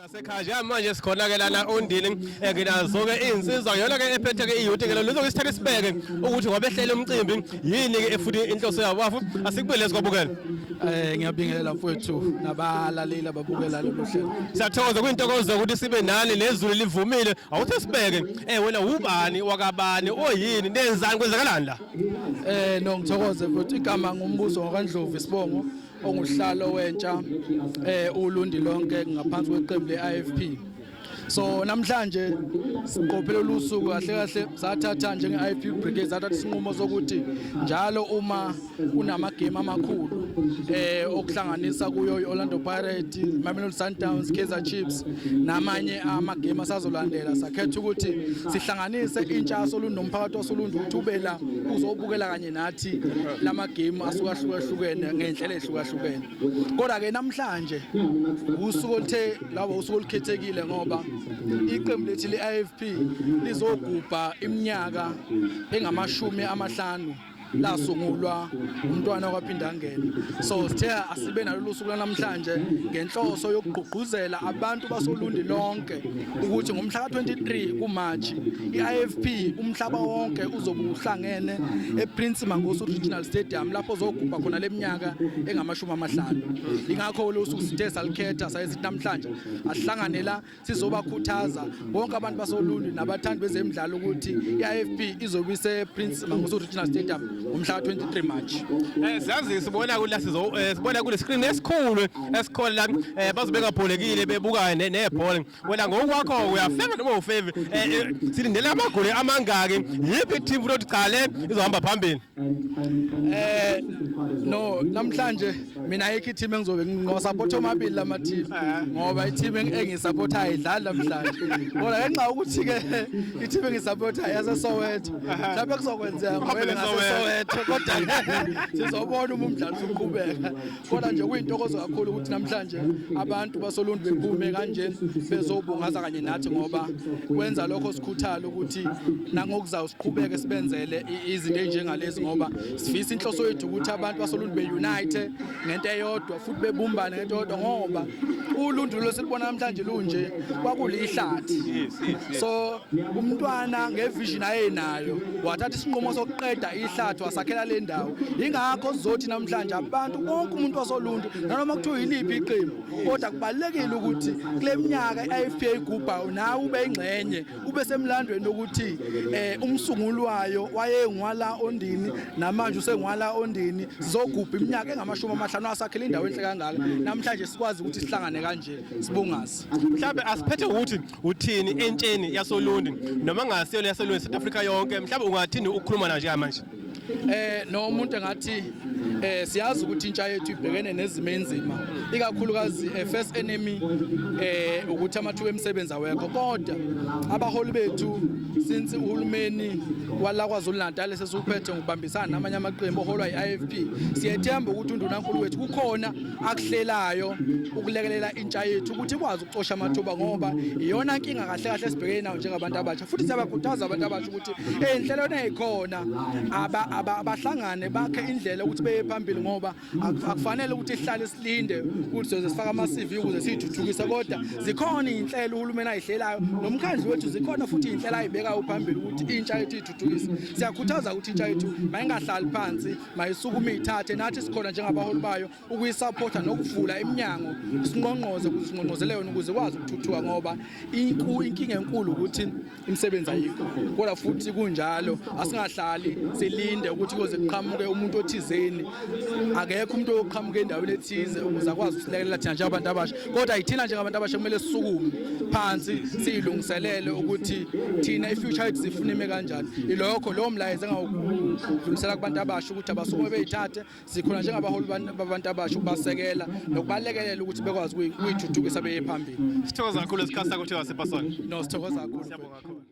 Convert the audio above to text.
Nasekhaya manje sikhona ke lana Ondini nginazo ke insizwa yona ke ephethe ke iyouth ke lokho isithathe sibeke ukuthi ngoba ehlele umcimbi yini ke efuthi inhloso yabafu asikubelezi kwabukela Ngiyabingelela mfowethu nabalaleli ababukela lolu hlelo. siyathokoza kuyintokozo ukuthi sibe nani nezulu livumile awuthi sibeke wena ubani wakabani oyini nenzani kwenzakalani la No ngithokoze futhi igama ngumbuzo ngokaNdlovu Sibongo onguhlalo wentsha uLundi lonke ngaphansi kweqembu leIFP. So namhlanje siqophele ulusuku kahle sathatha njenge IFP Brigade sathatha isinqumo sokuthi njalo uma kunamagame amakhulu okuhlanganisa kuyo iOrlando Pirates, Mamelodi Sundowns, Kaizer Chiefs namanye amagame asazolandela sakhetha ukuthi sihlanganise intsha yasoLundu nomphakathi wasoLundu ukuthi ube la uzobukela kanye nathi lamagame asukahlukene ngendlela ehlukahlukene. Kodwa ke namhlanje usuku oluthe labo usuku olukhethekile ngoba iqembu lethi leIFP lizogubha iminyaka engama50 lasungulwa umntwana okwaphinda ngene. So sithe asibe nalolu suku namhlanje ngenhloso yokugqugquzela abantu basoLundi lonke ukuthi ngomhla ka23 kuMarch iIFP umhlaba wonke uzobe uhlangene ePrince Mangosu Regional Stadium lapho zogubha khona leminyaka engama50. Ingakho lo suku sithe salikhetha sayisithi namhlanje asihlangane la sizobakhuthaza bonke abantu basoLundi nabathandi bezemidlalo ukuthi iIFP izobe ise Prince Mangosu Regional Stadium umhla ka23 March. Siyazi sibona kula sibona kule screen esikhulu esikhona la bazobeka bholekile bebuka nebhola wena ngokwakho uyafeva noma ufeva silindele amagoli amangaki yipi team futhi qale izohamba phambili No namhlanje mina ayikho team engizobe ngisupport omabili lama team ngoba i-team engisupport ayidlali namhlanje kodwa ngenxa ukuthi ke i-team engisupport yase Soweto mhlawumbe kuzokwenzeka ngoba ngaseSoweto kodwa sizobona umdlalo uqhubeka kodwa nje kuyintokozo kakhulu ukuthi namhlanje abantu basoLundu bephume kanje bezobungaza kanye nathi ngoba kwenza lokho sikhuthala ukuthi nangokuzawusiqhubeke sibenzele izinto ezinjengalezi ngoba sifisa inhloso yethu ukuthi abantu basoLundu beunite ngento eyodwa futhi bebumbane ngento eyodwa ngoba uLundu lo silibona namhlanje lunje kwakulihlathi. So umntwana ngevision ayenayo wathatha isinqumo sokuqeda ihlathi wasakhela le ndawo. Ingakho sizothi namhlanje abantu bonke umuntu wasoLundu nanoma kuthiwa yiliphi iqembu kodwa kubalekile ukuthi kule minyaka iIFP igubha nawe ube ingxenye ube semlandweni ukuthi umsungulwayo wayengwala Ondini namanje usengwala Ondini sizogubha iminyaka engama50 asakhela indawo enhle kangaka namhlanje sikwazi ukuthi sihlangane kanje sibungazi. Mhlawumbe asiphethe ukuthi uthini entsheni yasoLundu noma ngasiyo yasoLundu South Africa yonke mhlawumbe ungathini ukukhuluma na nje manje no umuntu engathi siyazi ukuthi intsha yethu ibhekene nezimo enzima ikakhulukazi first enemy ukuthi amathuba emisebenzi awekho kodwa abaholi bethu since uhulumeni wala kwaZulu-Natal sesuphethe ngokubambisana namanye amaqembu oholwa iIFP siyethemba ukuthi undunankulu wethu kukhona akuhlelayo ukulekelela intsha yethu ukuthi ikwazi ukucosha amathuba ngoba iyona inkinga kahle sibhekene nayo njengabantu abasha futhi siyabakhuthaza abantu abasha ukuthi enhlelweni ezikhona abahlangane bakhe indlela ukuthi beye phambili ngoba akufanele ukuthi ihlale silinde ukuthi sizofaka ama-CV ukuze sithuthukise kodwa zikhona inhlelo uhulumeni ayihlelayo nomkhandlu wethu zikhona futhi inhlelo ayibekayo phambili ukuthi intsha yethu ithuthukise. Siyakhuthaza ukuthi intsha yethu mayingahlali phansi mayisukume ithathe nathi sikhona njengabaholi bayo ukuyisupporta nokuvula iminyango sinqonqoze ukuthi sinqonqozele yona ukuze kwazi ukuthuthuka ngoba inkinga enkulu ukuthi imisebenzi ayikho kodwa futhi kunjalo asingahlali silinde ukuthi kuze kuqhamuke umuntu othizeni akekho umuntu oqhamuke endaweni ethize ukuze akwazi ukusilekelela thina njengabantu abasha kodwa ayithina njengabantu abasha kumele sisukume phansi siyilungiselele ukuthi thina ifuture yethu sifuna ime kanjani ilokho lo mlayezo engawudlulisela kubantu abasha ukuthi abasukume beyithathe sikhona njengabaholi babantu abasha ukubasekela nokubalekelela ukuthi bekwazi ukuyithuthukisa beye phambili. Sithokoza kakhulu isikhathi sakho ukuthi wasepasona. No sithokoza kakhulu.